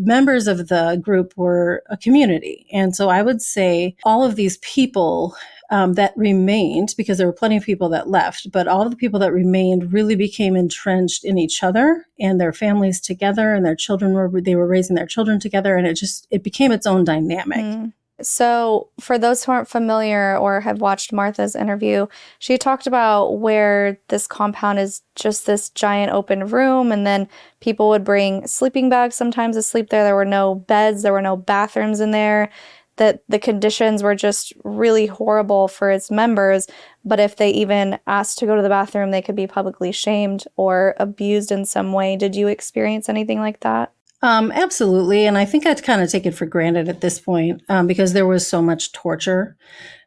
members of the group were a community. And so I would say all of these people that remained, because there were plenty of people that left, but all of the people that remained really became entrenched in each other and their families together, and their children they were raising their children together, and it became its own dynamic. Mm. So for those who aren't familiar or have watched Martha's interview, she talked about where this compound is just this giant open room, and then people would bring sleeping bags sometimes to sleep there. There were no beds, there were no bathrooms in there, that the conditions were just really horrible for its members. But if they even asked to go to the bathroom, they could be publicly shamed or abused in some way. Did you experience anything like that? Absolutely. And I think I'd kind of take it for granted at this point because there was so much torture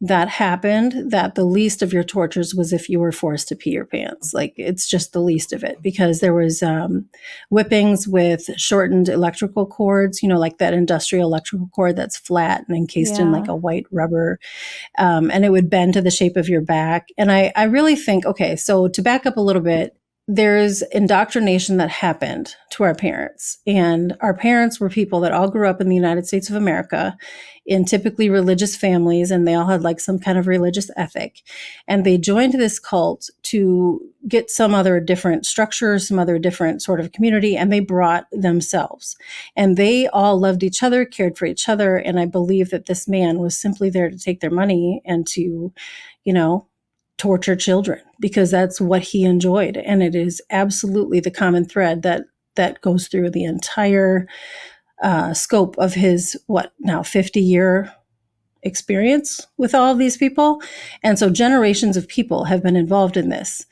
that happened that the least of your tortures was if you were forced to pee your pants. Like, it's just the least of it, because there was whippings with shortened electrical cords, like that industrial electrical cord that's flat and encased in like a white rubber, and it would bend to the shape of your back. And I really think, okay, so to back up a little bit, there's indoctrination that happened to our parents. And our parents were people that all grew up in the United States of America in typically religious families, and they all had like some kind of religious ethic. And they joined this cult to get some other different structure, some other different sort of community, and they brought themselves. And they all loved each other, cared for each other. And I believe that this man was simply there to take their money and to, torture children, because that's what he enjoyed. And it is absolutely the common thread that goes through the entire scope of his, 50-year experience with all of these people. And so generations of people have been involved in this.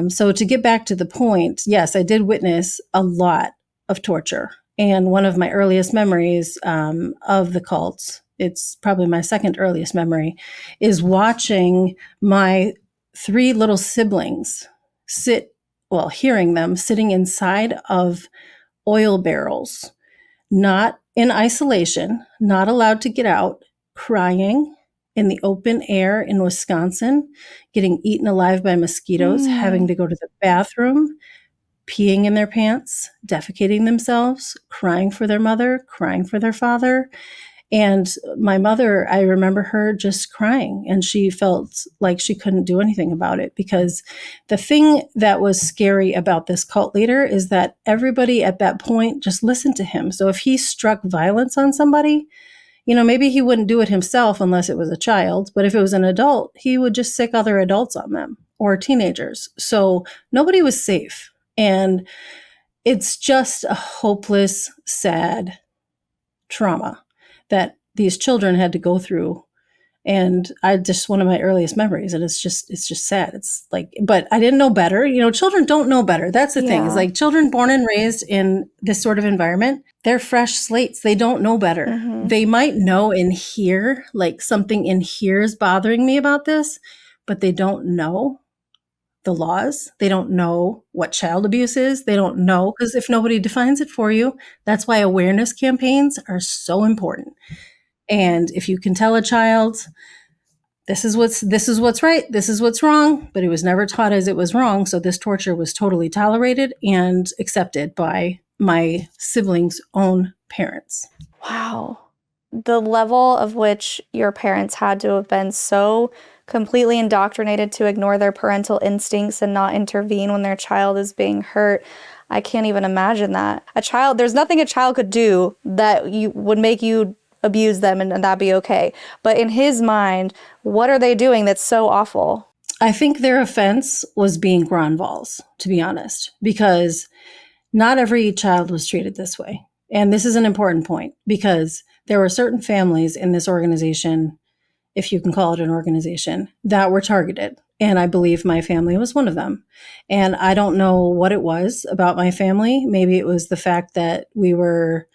So to get back to the point, yes, I did witness a lot of torture. And one of my earliest memories of the cults, it's probably my second earliest memory, is watching my 3 little siblings hearing them sitting inside of oil barrels, not in isolation, not allowed to get out, crying in the open air in Wisconsin, getting eaten alive by mosquitoes, having to go to the bathroom, peeing in their pants, defecating themselves, crying for their mother, crying for their father. And my mother, I remember her just crying, and she felt like she couldn't do anything about it, because the thing that was scary about this cult leader is that everybody at that point just listened to him. So if he struck violence on somebody, maybe he wouldn't do it himself unless it was a child, but if it was an adult, he would just sick other adults on them or teenagers. So nobody was safe. And it's just a hopeless, sad trauma that these children had to go through. And one of my earliest memories, and it's just sad. It's like, but I didn't know better. Children don't know better. That's the thing. Is like, children born and raised in this sort of environment, they're fresh slates. They don't know better. Mm-hmm. They might know in here, like something in here is bothering me about this, but they don't know the laws. They don't know what child abuse is. They don't know, because if nobody defines it for you, that's why awareness campaigns are so important. And if you can tell a child, this is what's right, this is what's wrong, but it was never taught as it was wrong. So this torture was totally tolerated and accepted by my siblings' own parents. Wow. The level of which your parents had to have been so completely indoctrinated to ignore their parental instincts and not intervene when their child is being hurt. I can't even imagine that. There's nothing a child could do that would make you abuse them and that'd be okay. But in his mind, what are they doing that's so awful? I think their offense was being Gronvals, to be honest, because not every child was treated this way. And this is an important point, because there were certain families in this organization, if you can call it an organization, that were targeted. And I believe my family was one of them. And I don't know what it was about my family. Maybe it was the fact that we were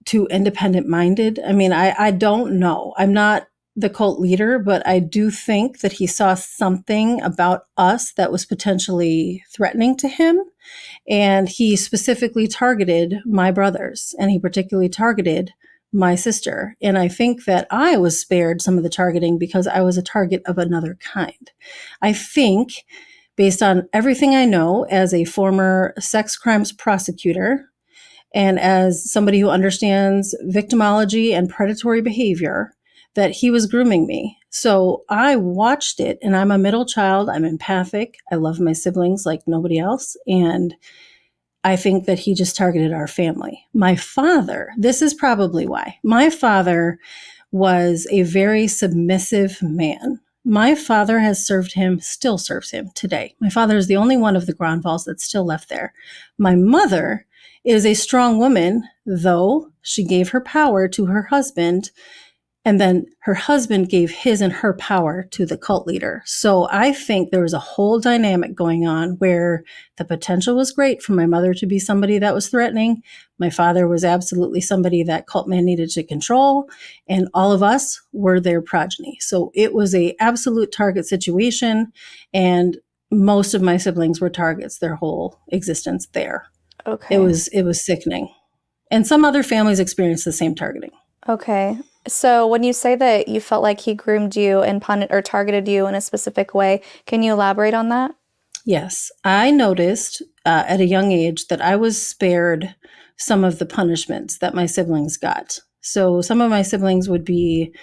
too independent-minded. I mean, I don't know. I'm not the cult leader, but I do think that he saw something about us that was potentially threatening to him. And he specifically targeted my brothers, and he particularly targeted my sister. And I think that I was spared some of the targeting because I was a target of another kind. I think, based on everything I know as a former sex crimes prosecutor, And as somebody who understands victimology and predatory behavior, that he was grooming me. So I watched it, and I'm a middle child. I'm empathic. I love my siblings like nobody else. And I think that he just targeted our family. My father, this is probably why. My father was a very submissive man. My father has served him, still serves him today. My father is the only one of the Gronvals that's still left there. My mother is a strong woman, though she gave her power to her husband, and then her husband gave his and her power to the cult leader. So I think there was a whole dynamic going on where the potential was great for my mother to be somebody that was threatening. My father was absolutely somebody that cult man needed to control, and all of us were their progeny. So it was a absolute target situation, and most of my siblings were targets their whole existence there. Okay. It was sickening. And some other families experienced the same targeting. Okay. So when you say that you felt like he groomed you and or targeted you in a specific way, can you elaborate on that? Yes, I noticed at a young age that I was spared some of the punishments that my siblings got. So some of my siblings would be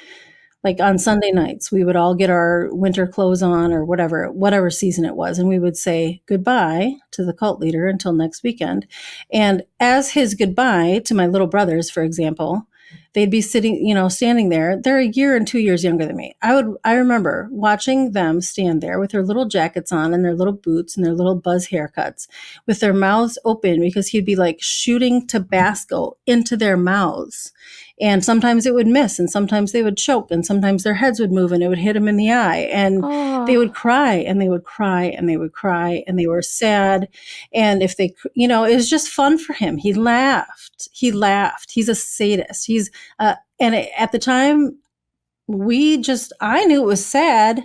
like on Sunday nights, we would all get our winter clothes on or whatever season it was. And we would say goodbye to the cult leader until next weekend. And as his goodbye to my little brothers, for example, they'd be standing there. They're a year and 2 years younger than me. I remember watching them stand there with their little jackets on and their little boots and their little buzz haircuts with their mouths open, because he'd be like shooting Tabasco into their mouths. And sometimes it would miss, and sometimes they would choke, and sometimes their heads would move and it would hit them in the eye. And they would cry, and they would cry, and they would cry, and they were sad. And if they, it was just fun for him. He laughed. He's a sadist. At the time, I knew it was sad.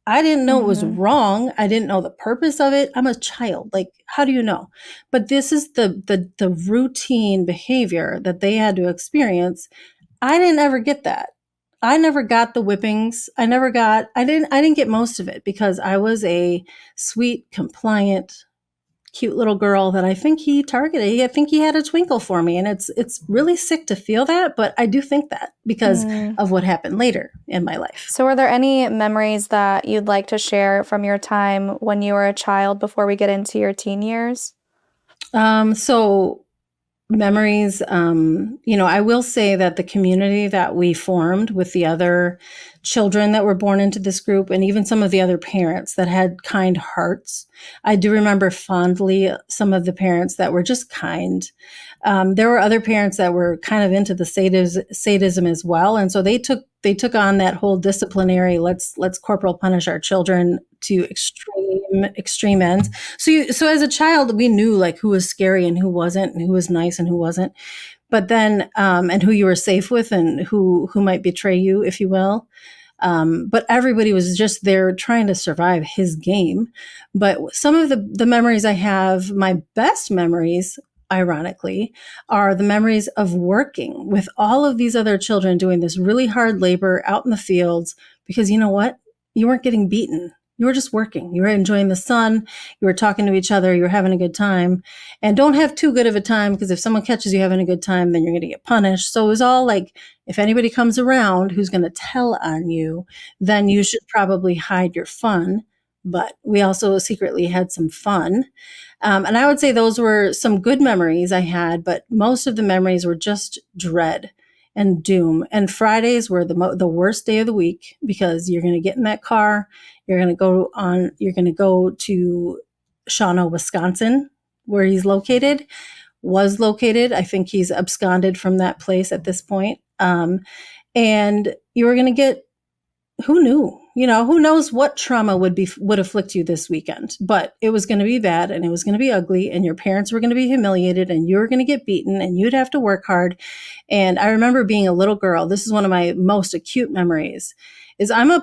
I didn't know it was wrong. I didn't know the purpose of it. I'm a child. Like, how do you know? But this is the routine behavior that they had to experience. I didn't ever get that. I never got the whippings. I didn't get most of it because I was a sweet, compliant, cute little girl that I think he targeted. I think he had a twinkle for me, and it's really sick to feel that, but I do think that because of what happened later in my life. So were there any memories that you'd like to share from your time when you were a child before we get into your teen years? So memories, I will say that the community that we formed with the other children that were born into this group, and even some of the other parents that had kind hearts, I do remember fondly some of the parents that were just kind. There were other parents that were kind of into the sadism as well, and so they took on that whole disciplinary let's corporal punish our children to extreme ends. So as a child, we knew like who was scary and who wasn't, and who was nice and who wasn't. But then and who you were safe with and who might betray you, if you will. But everybody was just there trying to survive his game. But some of the memories I have, my best memories, ironically, are the memories of working with all of these other children doing this really hard labor out in the fields, because you know what? You weren't getting beaten. You were just working. You were enjoying the sun. You were talking to each other. You were having a good time. And don't have too good of a time, because if someone catches you having a good time, then you're going to get punished. So it was all like, if anybody comes around who's going to tell on you, then you should probably hide your fun. But we also secretly had some fun. And I would say those were some good memories I had, but most of the memories were just dread and doom. And Fridays were the worst day of the week, because you're going to get in that car. You're going to go to Shawano, Wisconsin, where he's was located. I think he's absconded from that place at this point. And you were going to get, who knew? Who knows what trauma would afflict you this weekend, but it was going to be bad, and it was going to be ugly, and your parents were going to be humiliated, and you were going to get beaten, and you'd have to work hard. And I remember being a little girl. This is one of my most acute memories. Is I'm a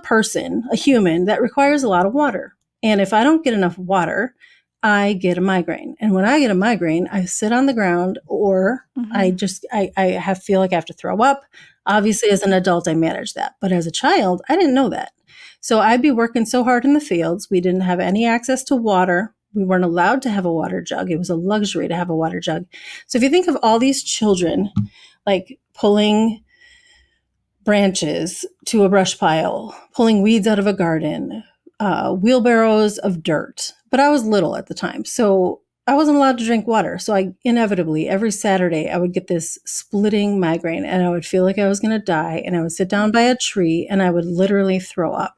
human that requires a lot of water. And if I don't get enough water, I get a migraine. And when I get a migraine, I sit on the ground, or I feel like I have to throw up. Obviously, as an adult, I manage that. But as a child, I didn't know that. So I'd be working so hard in the fields. We didn't have any access to water. We weren't allowed to have a water jug. It was a luxury to have a water jug. So if you think of all these children, like pulling branches to a brush pile, pulling weeds out of a garden, wheelbarrows of dirt. But I was little at the time, so I wasn't allowed to drink water. So I inevitably, every Saturday, I would get this splitting migraine and I would feel like I was going to die. And I would sit down by a tree and I would literally throw up.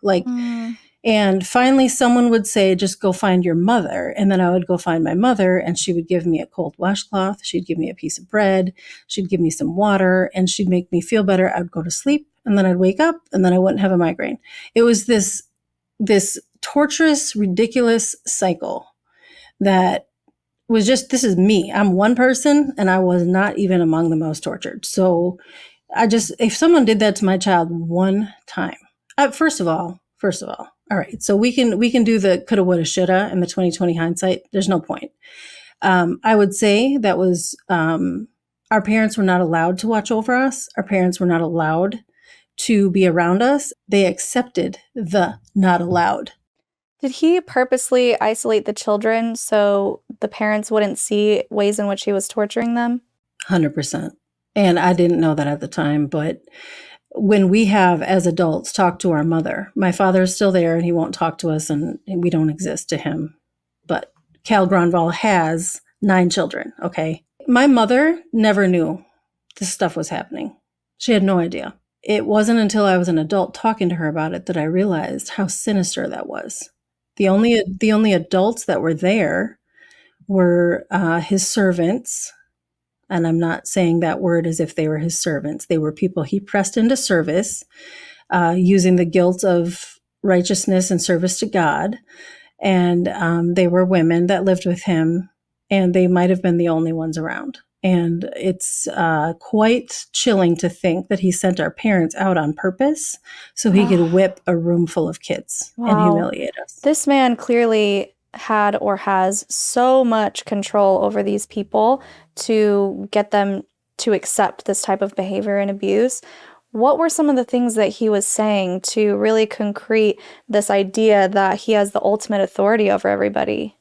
And finally, someone would say, just go find your mother. And then I would go find my mother and she would give me a cold washcloth. She'd give me a piece of bread. She'd give me some water and she'd make me feel better. I'd go to sleep and then I'd wake up and then I wouldn't have a migraine. It was this torturous, ridiculous cycle that was just, this is me. I'm one person and I was not even among the most tortured. So if someone did that to my child one time, first of all, all right, so we can do the coulda, woulda, shoulda and the 2020 hindsight. There's no point. I would say that was our parents were not allowed to watch over us. Our parents were not allowed to be around us. They accepted the not allowed. Did he purposely isolate the children so the parents wouldn't see ways in which he was torturing them? 100%. And I didn't know that at the time, but when we have, as adults, talked to our mother, my father is still there and he won't talk to us and we don't exist to him. But Cal Gronval has 9 children, okay? My mother never knew this stuff was happening. She had no idea. It wasn't until I was an adult talking to her about it that I realized how sinister that was. The only adults that were there were his servants. And I'm not saying that word as if they were his servants. They were people he pressed into service using the guilt of righteousness and service to God. And they were women that lived with him, and they might have been the only ones around. And it's quite chilling to think that he sent our parents out on purpose so he could whip a room full of kids and humiliate us. This man clearly had or has so much control over these people to get them to accept this type of behavior and abuse. What were some of the things that he was saying to really concrete this idea that he has the ultimate authority over everybody?